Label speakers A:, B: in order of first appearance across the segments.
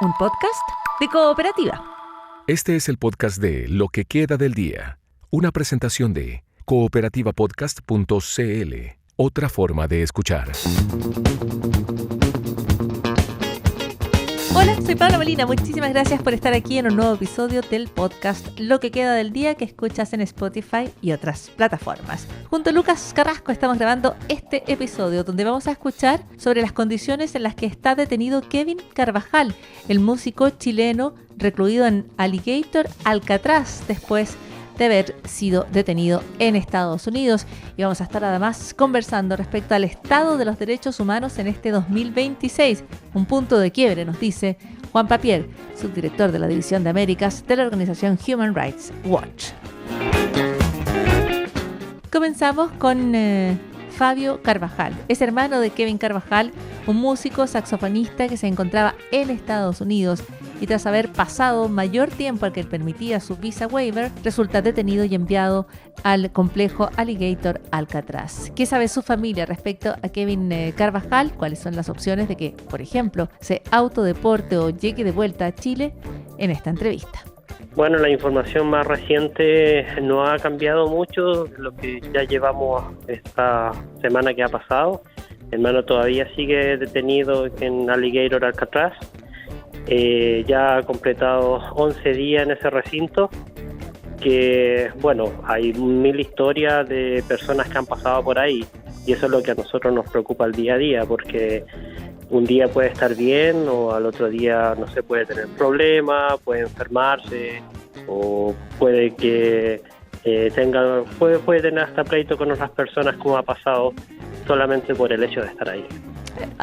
A: un podcast de Cooperativa.
B: Este es el podcast de Lo que queda del día, una presentación de cooperativapodcast.cl, otra forma de escuchar.
A: Hola, soy Paula Molina. Muchísimas gracias por estar aquí en un nuevo episodio del podcast Lo que queda del día que escuchas en Spotify y otras plataformas. Junto a Lucas Carrasco estamos grabando este episodio donde vamos a escuchar sobre las condiciones en las que está detenido Kevin Carvajal, el músico chileno recluido en Alligator, Alcatraz, después de haber sido detenido en Estados Unidos. Y vamos a estar además conversando respecto al estado de los derechos humanos en este 2026. Un punto de quiebre, nos dice Juan Papier, subdirector de la División de Américas de la organización Human Rights Watch. Comenzamos con Fabio Carvajal. Es hermano de Kevin Carvajal, un músico saxofonista que se encontraba en Estados Unidos y tras haber pasado mayor tiempo al que permitía su visa waiver, resulta detenido y enviado al complejo Alligator Alcatraz. ¿Qué sabe su familia respecto a Kevin Carvajal? ¿Cuáles son las opciones de que, por ejemplo, se autodeporte o llegue de vuelta a Chile? En esta entrevista.
C: Bueno, la información más reciente no ha cambiado mucho de lo que ya llevamos esta semana que ha pasado. Mi hermano todavía sigue detenido en Alligator Alcatraz. Ya ha completado 11 días en ese recinto, que bueno, hay 1000 historias de personas que han pasado por ahí y eso es lo que a nosotros nos preocupa el día a día, porque un día puede estar bien o al otro día no se puede tener problemas, puede enfermarse o puede que puede tener hasta pleito con otras personas, como ha pasado solamente por el hecho de estar ahí.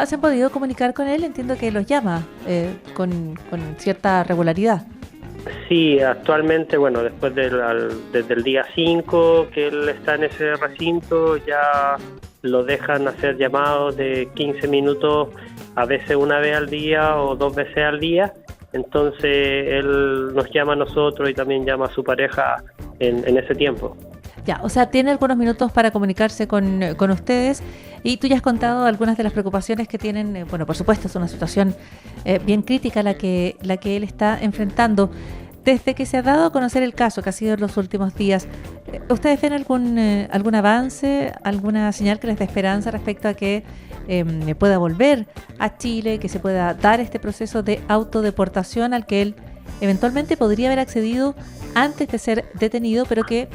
A: ¿Se han podido comunicar con él? Entiendo que los llama con cierta regularidad.
C: Sí, actualmente, bueno, después desde el día 5 que él está en ese recinto, ya lo dejan hacer llamados de 15 minutos, a veces una vez al día o 2 veces al día. Entonces él nos llama a nosotros y también llama a su pareja en ese tiempo.
A: Ya, o sea, tiene algunos minutos para comunicarse con ustedes y tú ya has contado algunas de las preocupaciones que tienen. Bueno, por supuesto, es una situación bien crítica la que él está enfrentando. Desde que se ha dado a conocer el caso, que ha sido en los últimos días, ¿ustedes ven algún avance, alguna señal que les dé esperanza respecto a que pueda volver a Chile, que se pueda dar este proceso de autodeportación al que él eventualmente podría haber accedido antes de ser detenido, pero que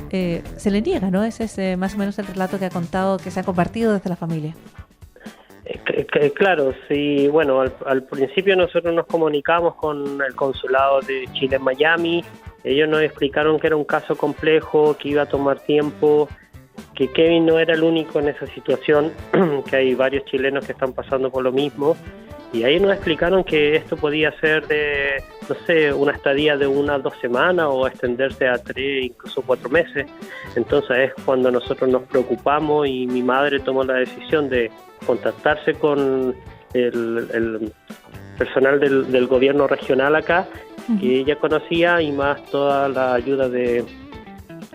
A: se le niega, ¿no? Ese es más o menos el relato que ha contado, que se ha compartido desde la familia.
C: Claro, sí. Bueno, al principio nosotros nos comunicamos con el consulado de Chile en Miami. Ellos nos explicaron que era un caso complejo, que iba a tomar tiempo, que Kevin no era el único en esa situación, que hay varios chilenos que están pasando por lo mismo. Y ahí nos explicaron que esto podía ser de, no sé, una estadía de 1 a 2 semanas o extenderse a 3, incluso 4 meses. Entonces es cuando nosotros nos preocupamos y mi madre tomó la decisión de contactarse con el personal del gobierno regional acá, que ella conocía, y más toda la ayuda de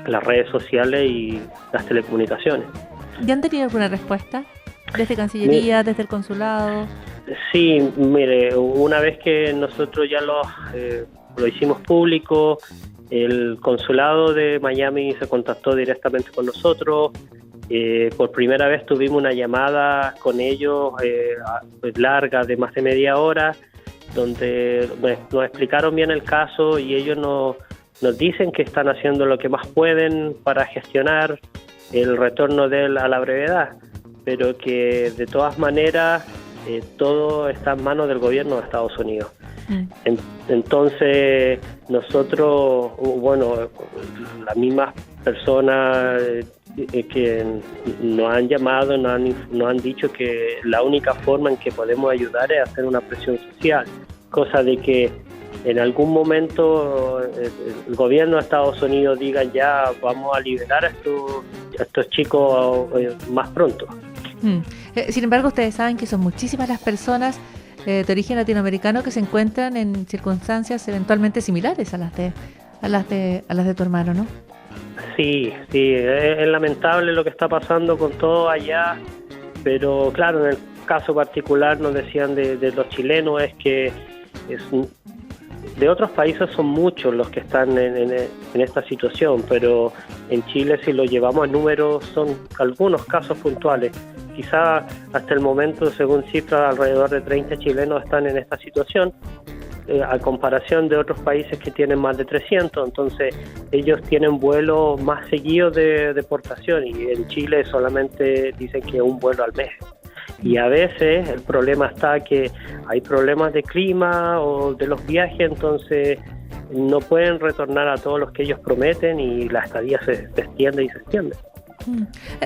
C: las redes sociales y las telecomunicaciones.
A: ¿Ya han tenido alguna respuesta? ¿Desde Cancillería, desde el consulado?
C: Sí, mire, una vez que nosotros ya lo hicimos público, el consulado de Miami se contactó directamente con nosotros. Por primera vez tuvimos una llamada con ellos larga, de más de media hora, donde nos explicaron bien el caso y ellos nos dicen que están haciendo lo que más pueden para gestionar el retorno de él a la brevedad, pero que de todas maneras todo está en manos del gobierno de Estados Unidos. Entonces nosotros, bueno, las mismas personas que nos han llamado, nos han dicho que la única forma en que podemos ayudar es hacer una presión social, cosa de que en algún momento el gobierno de Estados Unidos diga ya vamos a liberar a estos chicos más pronto.
A: Sin embargo, ustedes saben que son muchísimas las personas de origen latinoamericano que se encuentran en circunstancias eventualmente similares a las de tu hermano, ¿no?
C: Sí, es lamentable lo que está pasando con todo allá, pero claro, en el caso particular nos decían de los chilenos es que de otros países son muchos los que están en esta situación, pero en Chile, si lo llevamos a números, son algunos casos puntuales. Quizá hasta el momento, según cifras, alrededor de 30 chilenos están en esta situación, a comparación de otros países que tienen más de 300. Entonces ellos tienen vuelos más seguidos de deportación, y en Chile solamente dicen que un vuelo al mes. Y a veces el problema está que hay problemas de clima o de los viajes, entonces no pueden retornar a todos los que ellos prometen, y la estadía se extiende y se extiende.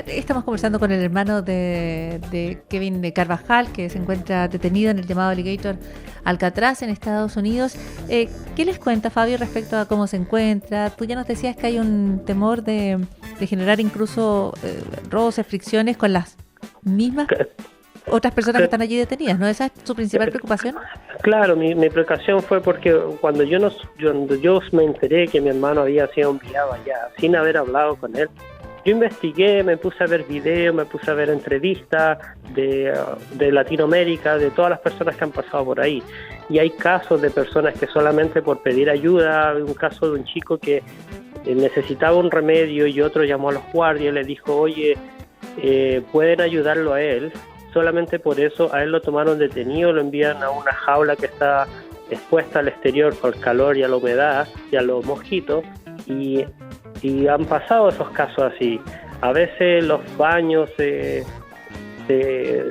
A: Estamos conversando con el hermano de Kevin Carvajal, que se encuentra detenido en el llamado Alligator Alcatraz en Estados Unidos. ¿Qué les cuenta, Fabio, respecto a cómo se encuentra? Tú ya nos decías que hay un temor de generar incluso roces, fricciones con las mismas otras personas que están allí detenidas, ¿no? ¿Esa es su principal preocupación?
C: Claro, mi preocupación fue porque cuando yo me enteré que mi hermano había sido enviado allá, sin haber hablado con él, yo investigué, me puse a ver videos, me puse a ver entrevistas de Latinoamérica, de todas las personas que han pasado por ahí. Y hay casos de personas que solamente por pedir ayuda, un caso de un chico que necesitaba un remedio y otro llamó a los guardias y le dijo, oye, pueden ayudarlo a él. Solamente por eso a él lo tomaron detenido, lo envían a una jaula que está expuesta al exterior por el calor y a la humedad y a los mosquitos, y han pasado esos casos así. A veces los baños se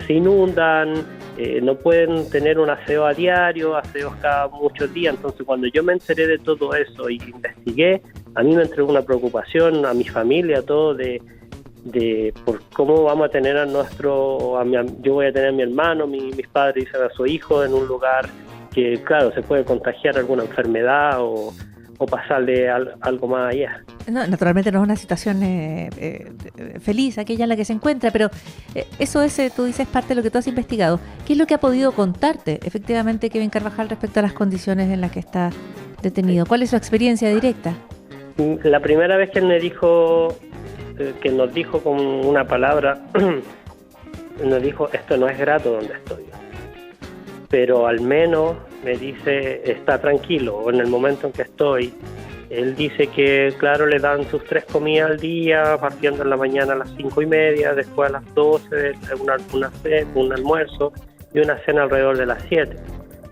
C: inundan, no pueden tener un aseo a diario, aseos cada muchos días. Entonces cuando yo me enteré de todo eso y investigué, a mí me entró una preocupación, a mi familia, a todo, de por cómo vamos a tener yo voy a tener a mi hermano, mis padres dicen a su hijo en un lugar que, claro, se puede contagiar alguna enfermedad o pasarle algo más allá.
A: No, naturalmente no es una situación feliz aquella en la que se encuentra, pero eso es, tú dices, parte de lo que tú has investigado. ¿Qué es lo que ha podido contarte efectivamente Kevin Carvajal respecto a las condiciones en las que está detenido? ¿Cuál es su experiencia directa?
C: La primera vez que él me dijo, que nos dijo con una palabra, nos dijo, esto no es grato donde estoy, pero al menos me dice, está tranquilo. O en el momento en que estoy, él dice que, claro, le dan sus 3 comidas al día, partiendo en la mañana a las 5:30, después a las 12, un almuerzo y una cena alrededor de las 7.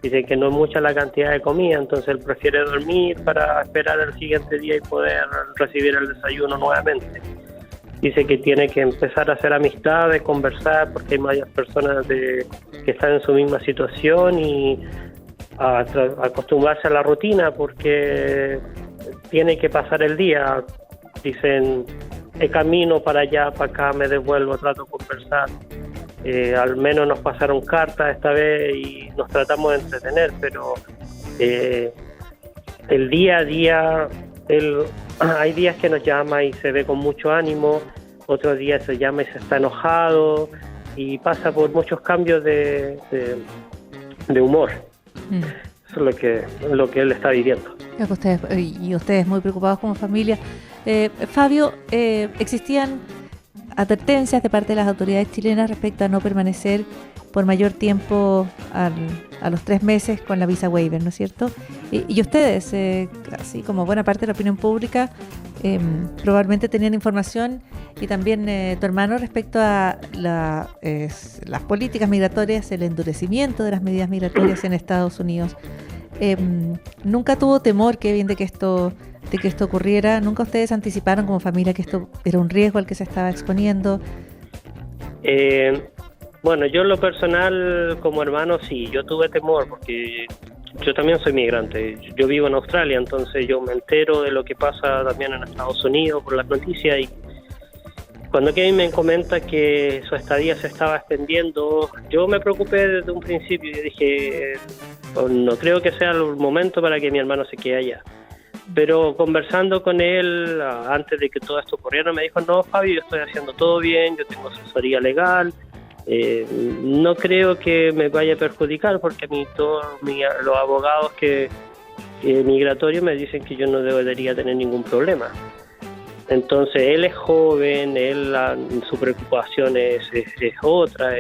C: Dice que no es mucha la cantidad de comida, entonces él prefiere dormir para esperar el siguiente día y poder recibir el desayuno nuevamente. Dice que tiene que empezar a hacer amistades, conversar, porque hay varias personas que están en su misma situación, y a acostumbrarse a la rutina, porque tiene que pasar el día. Dicen, camino para allá, para acá, me devuelvo, trato de conversar. Al menos nos pasaron cartas esta vez y nos tratamos de entretener, pero el día a día, hay días que nos llama y se ve con mucho ánimo, otros días se llama y se está enojado, y pasa por muchos cambios de humor. Eso es lo que él está viviendo.
A: Ustedes muy preocupados como familia. Fabio, ¿existían advertencias de parte de las autoridades chilenas respecto a no permanecer por mayor tiempo a los 3 meses con la visa waiver, ¿no es cierto? Y ustedes, así como buena parte de la opinión pública, probablemente tenían información, y también tu hermano, respecto a las políticas migratorias, el endurecimiento de las medidas migratorias en Estados Unidos. ¿Nunca tuvo temor, Kevin, de que esto ocurriera? ¿Nunca ustedes anticiparon como familia que esto era un riesgo al que se estaba exponiendo?
C: Bueno, yo en lo personal, como hermano, sí, yo tuve temor, porque yo también soy migrante. Yo vivo en Australia, entonces yo me entero de lo que pasa también en Estados Unidos por las noticias, y cuando Kevin me comenta que su estadía se estaba extendiendo, yo me preocupé desde un principio y dije, no creo que sea el momento para que mi hermano se quede allá. Pero conversando con él antes de que todo esto ocurriera, me dijo, no, Fabio, yo estoy haciendo todo bien, yo tengo asesoría legal, no creo que me vaya a perjudicar, porque a mí los abogados migratorios me dicen que yo no debería tener ningún problema. Entonces él es joven, su preocupación es otra,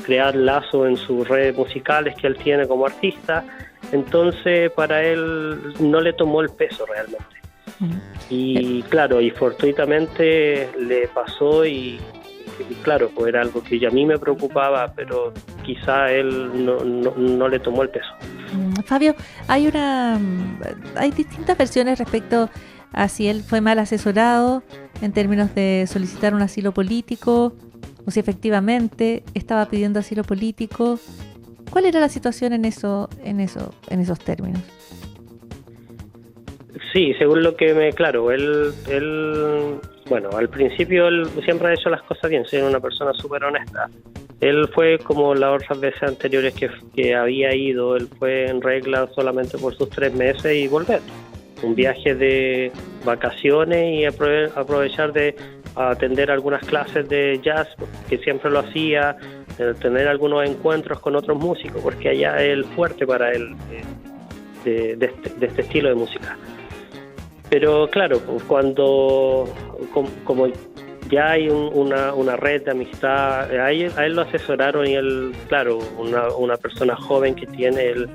C: crear lazos en sus redes musicales que él tiene como artista, entonces para él no le tomó el peso realmente. Y claro, y fortuitamente le pasó y claro, pues era algo que a mí me preocupaba, pero quizá él no le tomó el peso.
A: Fabio, hay distintas versiones respecto a si él fue mal asesorado en términos de solicitar un asilo político o si efectivamente estaba pidiendo asilo político. ¿Cuál era la situación en esos términos?
C: Sí, según lo que claro, él bueno, al principio él siempre ha hecho las cosas bien, es una persona súper honesta. Él fue como las otras veces anteriores que había ido, él fue en regla solamente por sus 3 meses y volver. Un viaje de vacaciones y aprovechar de atender algunas clases de jazz, que siempre lo hacía, tener algunos encuentros con otros músicos, porque allá es el fuerte para él de este estilo de música. Pero claro, cuando como ya hay una red de amistad, a él lo asesoraron y él, claro, una persona joven que tiene, él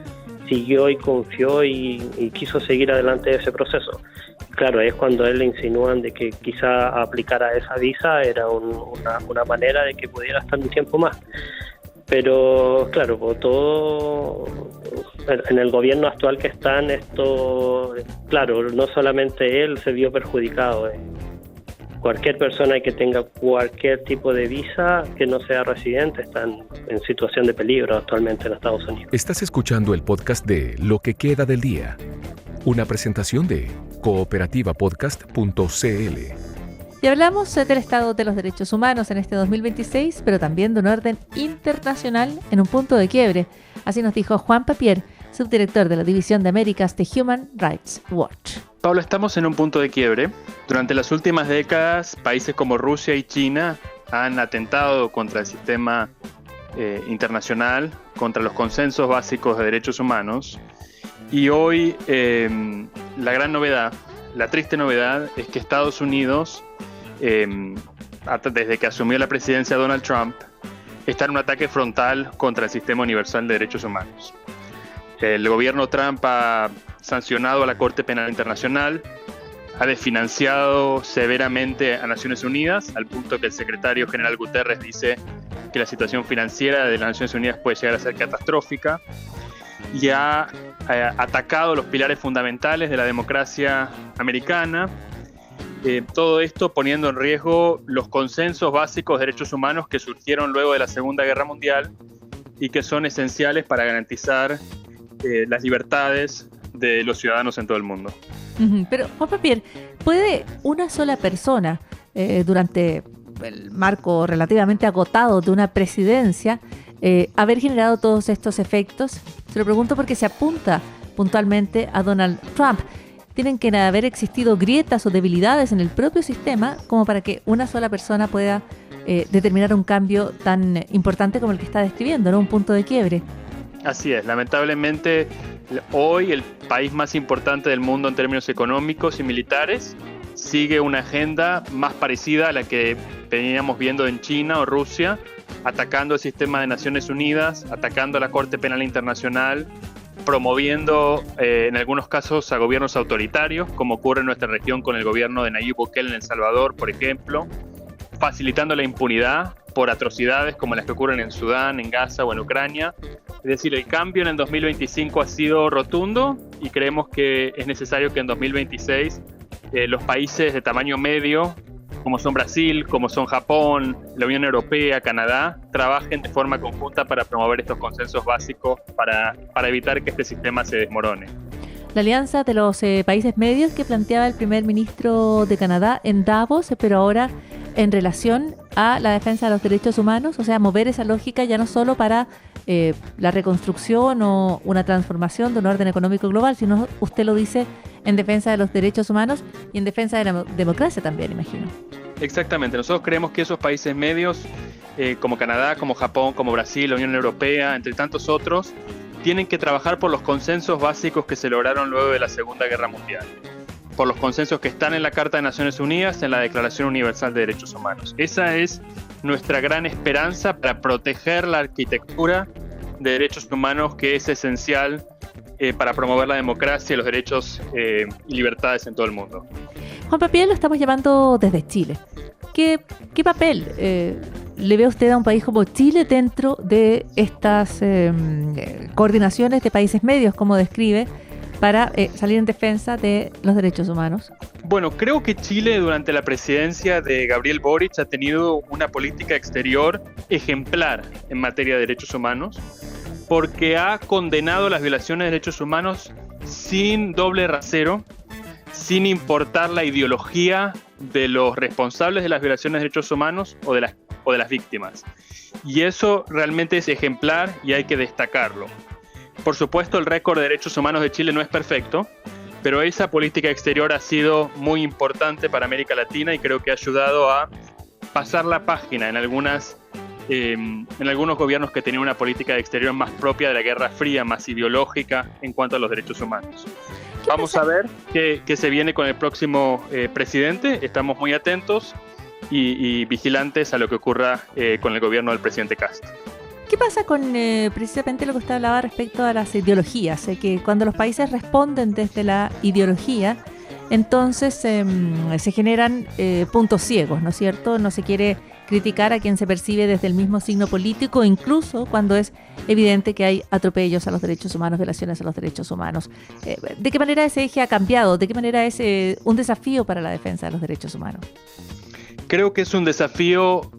C: siguió y confió y quiso seguir adelante de ese proceso. Claro, es cuando a él le insinúan de que quizá aplicara esa visa era una manera de que pudiera estar un tiempo más. Pero claro, por todo en el gobierno actual que están, esto, claro, no solamente él se vio perjudicado. Cualquier persona que tenga cualquier tipo de visa que no sea residente está en situación de peligro actualmente en Estados Unidos.
B: Estás escuchando el podcast de Lo que queda del día, una presentación de cooperativapodcast.cl.
A: Y hablamos del estado de los derechos humanos en este 2026, pero también de un orden internacional en un punto de quiebre. Así nos dijo Juan Papier, subdirector de la División de Américas de Human Rights Watch.
D: Pablo, estamos en un punto de quiebre. Durante las últimas décadas, países como Rusia y China han atentado contra el sistema internacional, contra los consensos básicos de derechos humanos. Y hoy la gran novedad, la triste novedad, es que Estados Unidos, desde que asumió la presidencia Donald Trump, está en un ataque frontal contra el sistema universal de derechos humanos. El gobierno Trump ha sancionado a la Corte Penal Internacional, ha desfinanciado severamente a Naciones Unidas, al punto que el secretario general Guterres dice que la situación financiera de las Naciones Unidas puede llegar a ser catastrófica, y ha atacado los pilares fundamentales de la democracia americana. Todo esto poniendo en riesgo los consensos básicos de derechos humanos que surgieron luego de la Segunda Guerra Mundial y que son esenciales para garantizar las libertades de los ciudadanos en todo el mundo.
A: Pero, Juan Papier, ¿puede una sola persona, durante el marco relativamente agotado de una presidencia, haber generado todos estos efectos? Se lo pregunto porque se apunta puntualmente a Donald Trump. Tienen que haber existido grietas o debilidades en el propio sistema como para que una sola persona pueda determinar un cambio tan importante como el que está describiendo, ¿no? Un punto de quiebre.
D: Así es, lamentablemente hoy el país más importante del mundo en términos económicos y militares sigue una agenda más parecida a la que veníamos viendo en China o Rusia, atacando el sistema de Naciones Unidas, atacando a la Corte Penal Internacional, promoviendo en algunos casos a gobiernos autoritarios, como ocurre en nuestra región con el gobierno de Nayib Bukele en El Salvador, por ejemplo, facilitando la impunidad por atrocidades como las que ocurren en Sudán, en Gaza o en Ucrania. Es decir, el cambio en el 2025 ha sido rotundo y creemos que es necesario que en 2026 los países de tamaño medio, como son Brasil, como son Japón, la Unión Europea, Canadá, trabajen de forma conjunta para promover estos consensos básicos para evitar que este sistema se desmorone.
A: La alianza de los países medios que planteaba el primer ministro de Canadá en Davos, pero ahora en relación a la defensa de los derechos humanos, o sea, mover esa lógica ya no solo para la reconstrucción o una transformación de un orden económico global, sino, usted lo dice, en defensa de los derechos humanos y en defensa de la democracia también, imagino.
D: Exactamente, nosotros creemos que esos países medios, como Canadá, como Japón, como Brasil, la Unión Europea, entre tantos otros, tienen que trabajar por los consensos básicos que se lograron luego de la Segunda Guerra Mundial, por los consensos que están en la Carta de Naciones Unidas, en la Declaración Universal de Derechos Humanos. Esa es nuestra gran esperanza para proteger la arquitectura de derechos humanos que es esencial para promover la democracia, los derechos y libertades en todo el mundo.
A: Juan Papier, lo estamos llamando desde Chile. ¿Qué papel le ve usted a un país como Chile dentro de estas coordinaciones de países medios, como describe, para salir en defensa de los derechos humanos?
D: Bueno, creo que Chile durante la presidencia de Gabriel Boric ha tenido una política exterior ejemplar en materia de derechos humanos, porque ha condenado las violaciones de derechos humanos sin doble rasero, sin importar la ideología de los responsables de las violaciones de derechos humanos o de las víctimas. Y eso realmente es ejemplar y hay que destacarlo. Por supuesto, el récord de derechos humanos de Chile no es perfecto, pero esa política exterior ha sido muy importante para América Latina y creo que ha ayudado a pasar la página en algunos gobiernos que tenían una política de exterior más propia de la Guerra Fría, más ideológica en cuanto a los derechos humanos. Vamos a ver qué se viene con el próximo presidente. Estamos muy atentos y vigilantes a lo que ocurra con el gobierno del presidente Kast.
A: ¿Qué pasa con precisamente lo que usted hablaba respecto a las ideologías? Que cuando los países responden desde la ideología, entonces se generan puntos ciegos, ¿no es cierto? No se quiere criticar a quien se percibe desde el mismo signo político, incluso cuando es evidente que hay atropellos a los derechos humanos, violaciones a los derechos humanos. ¿De qué manera ese eje ha cambiado? ¿De qué manera es un desafío para la defensa de los derechos humanos?
D: Creo que es un desafío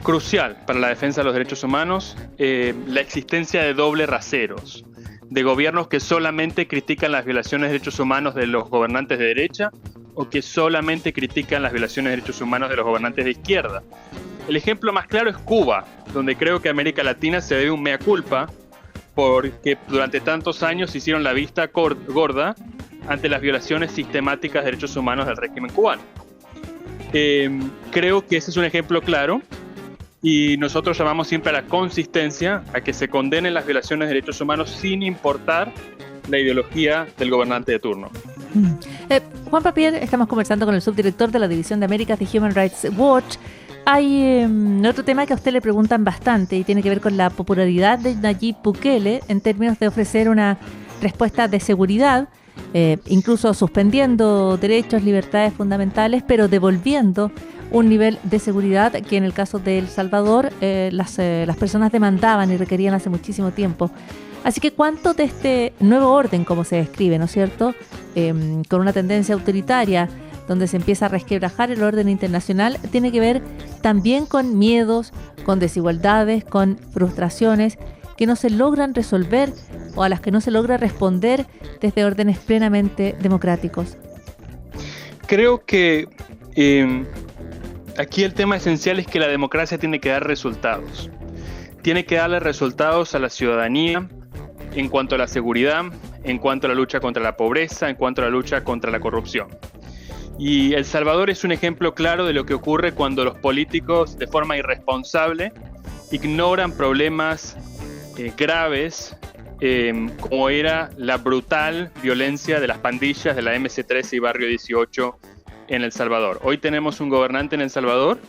D: crucial para la defensa de los derechos humanos, la existencia de doble raseros, de gobiernos que solamente critican las violaciones de derechos humanos de los gobernantes de derecha o que solamente critican las violaciones de derechos humanos de los gobernantes de izquierda. El ejemplo más claro es Cuba, donde creo que América Latina se debe un mea culpa porque durante tantos años hicieron la vista gorda ante las violaciones sistemáticas de derechos humanos del régimen cubano. Creo que ese es un ejemplo claro y nosotros llamamos siempre a la consistencia, a que se condenen las violaciones de derechos humanos sin importar la ideología del gobernante de turno.
A: Juan Papier, estamos conversando con el subdirector de la División de Américas de Human Rights Watch. Hay otro tema que a usted le preguntan bastante y tiene que ver con la popularidad de Nayib Bukele en términos de ofrecer una respuesta de seguridad, incluso suspendiendo derechos, libertades fundamentales, pero devolviendo un nivel de seguridad que en el caso de El Salvador las personas demandaban y requerían hace muchísimo tiempo. Así que ¿cuánto de este nuevo orden, como se describe, ¿no es cierto?, con una tendencia autoritaria donde se empieza a resquebrajar el orden internacional, tiene que ver también con miedos, con desigualdades, con frustraciones que no se logran resolver o a las que no se logra responder desde órdenes plenamente democráticos?
D: Creo que aquí el tema esencial es que la democracia tiene que dar resultados. Tiene que darle resultados a la ciudadanía en cuanto a la seguridad, en cuanto a la lucha contra la pobreza, en cuanto a la lucha contra la corrupción. Y El Salvador es un ejemplo claro de lo que ocurre cuando los políticos, de forma irresponsable, ignoran problemas graves, como era la brutal violencia de las pandillas de la MC-13 y Barrio 18 en El Salvador. Hoy tenemos un gobernante en El Salvador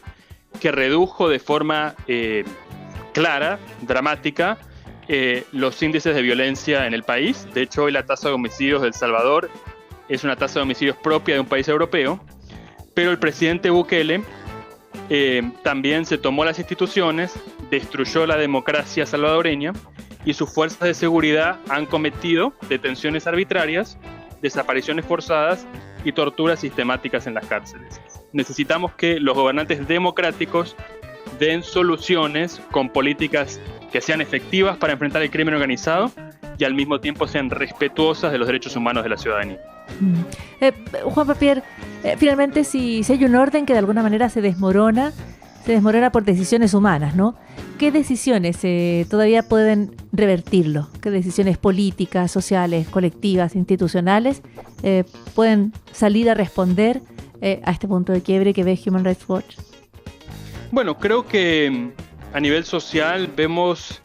D: que redujo de forma clara, dramática, los índices de violencia en el país. De hecho, hoy la tasa de homicidios de El Salvador es una tasa de homicidios propia de un país europeo, pero el presidente Bukele también se tomó las instituciones, destruyó la democracia salvadoreña y sus fuerzas de seguridad han cometido detenciones arbitrarias, desapariciones forzadas y torturas sistemáticas en las cárceles. Necesitamos que los gobernantes democráticos den soluciones con políticas que sean efectivas para enfrentar el crimen organizado y al mismo tiempo sean respetuosas de los derechos humanos de la ciudadanía.
A: Juan Papier, finalmente si hay un orden que de alguna manera se desmorona por decisiones humanas, ¿no? ¿Qué decisiones todavía pueden revertirlo? ¿Qué decisiones políticas, sociales, colectivas, institucionales pueden salir a responder a este punto de quiebre que ve Human Rights Watch?
D: Bueno, creo que a nivel social vemos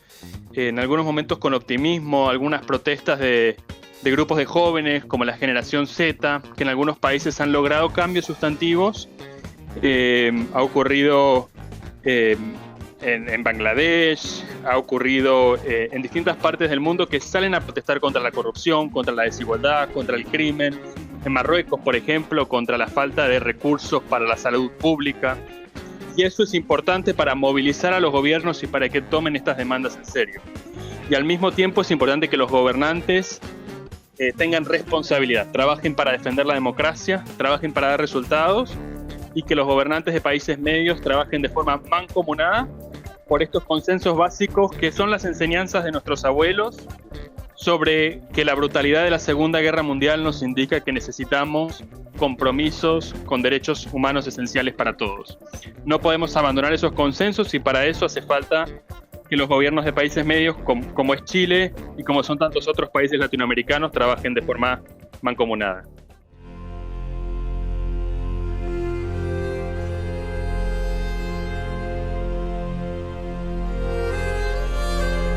D: en algunos momentos con optimismo algunas protestas de grupos de jóvenes como la generación Z, que en algunos países han logrado cambios sustantivos. Ha ocurrido en Bangladesh, ha ocurrido en distintas partes del mundo que salen a protestar contra la corrupción, contra la desigualdad, contra el crimen. En Marruecos, por ejemplo, contra la falta de recursos para la salud pública. Y eso es importante para movilizar a los gobiernos y para que tomen estas demandas en serio. Y al mismo tiempo es importante que los gobernantes tengan responsabilidad, trabajen para defender la democracia, trabajen para dar resultados, y que los gobernantes de países medios trabajen de forma mancomunada por estos consensos básicos que son las enseñanzas de nuestros abuelos sobre que la brutalidad de la Segunda Guerra Mundial nos indica que necesitamos compromisos con derechos humanos esenciales para todos. No podemos abandonar esos consensos y para eso hace falta que los gobiernos de países medios, como es Chile y como son tantos otros países latinoamericanos, trabajen de forma mancomunada.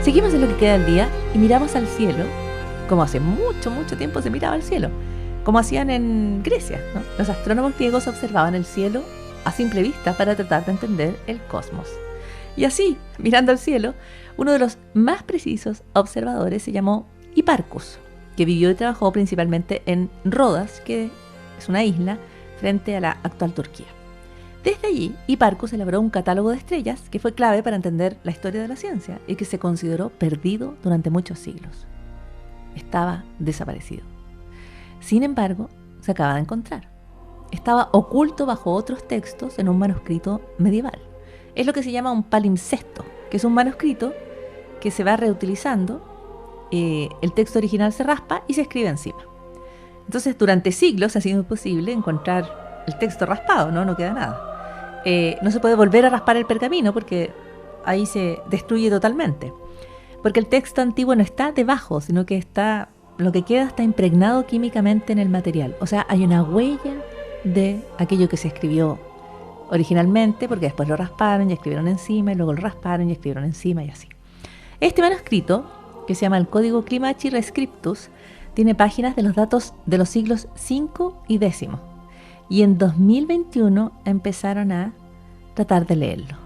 A: Seguimos en lo que queda del día y miramos al cielo, como hace mucho tiempo se miraba al cielo, como hacían en Grecia, ¿no? Los astrónomos griegos observaban el cielo a simple vista para tratar de entender el cosmos. Y así, mirando al cielo, uno de los más precisos observadores se llamó Hipparcus, que vivió y trabajó principalmente en Rodas, que es una isla frente a la actual Turquía. Desde allí, Hipparcus elaboró un catálogo de estrellas que fue clave para entender la historia de la ciencia y que se consideró perdido durante muchos siglos. Estaba desaparecido. Sin embargo, se acaba de encontrar. Estaba oculto bajo otros textos en un manuscrito medieval. Es lo que se llama un palimpsesto, que es un manuscrito que se va reutilizando, el texto original se raspa y se escribe encima. Entonces, durante siglos ha sido imposible encontrar el texto raspado, no queda nada. No se puede volver a raspar el pergamino porque ahí se destruye totalmente. Porque el texto antiguo no está debajo, sino que lo que queda está impregnado químicamente en el material. O sea, hay una huella de aquello que se escribió originalmente, porque después lo rasparon y escribieron encima, y luego lo rasparon y escribieron encima y así. Este manuscrito, que se llama el Código Climaci Rescriptus, tiene páginas de los datos de los siglos V y X. Y en 2021 empezaron a tratar de leerlo.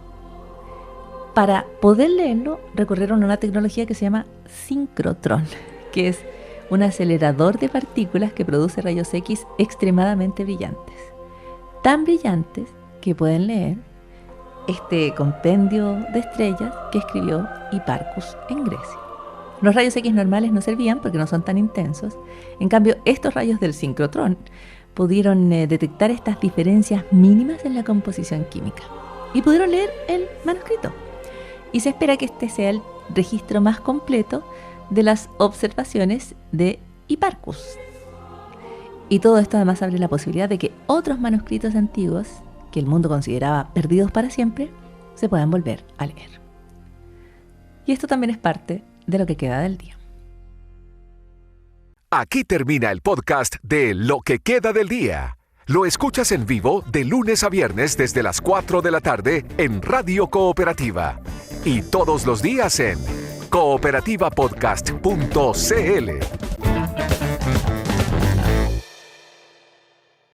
A: Para poder leerlo, recurrieron a una tecnología que se llama sincrotrón, que es un acelerador de partículas que produce rayos X extremadamente brillantes. Tan brillantes que pueden leer este compendio de estrellas que escribió Hipparcus en Grecia. Los rayos X normales no servían porque no son tan intensos. En cambio, estos rayos del sincrotrón pudieron detectar estas diferencias mínimas en la composición química y pudieron leer el manuscrito. Y se espera que este sea el registro más completo de las observaciones de Hipparcus. Y todo esto además abre la posibilidad de que otros manuscritos antiguos, que el mundo consideraba perdidos para siempre, se puedan volver a leer. Y esto también es parte de lo que queda del día.
B: Aquí termina el podcast de Lo que queda del día. Lo escuchas en vivo de lunes a viernes desde las 4 de la tarde en Radio Cooperativa. Y todos los días en cooperativapodcast.cl.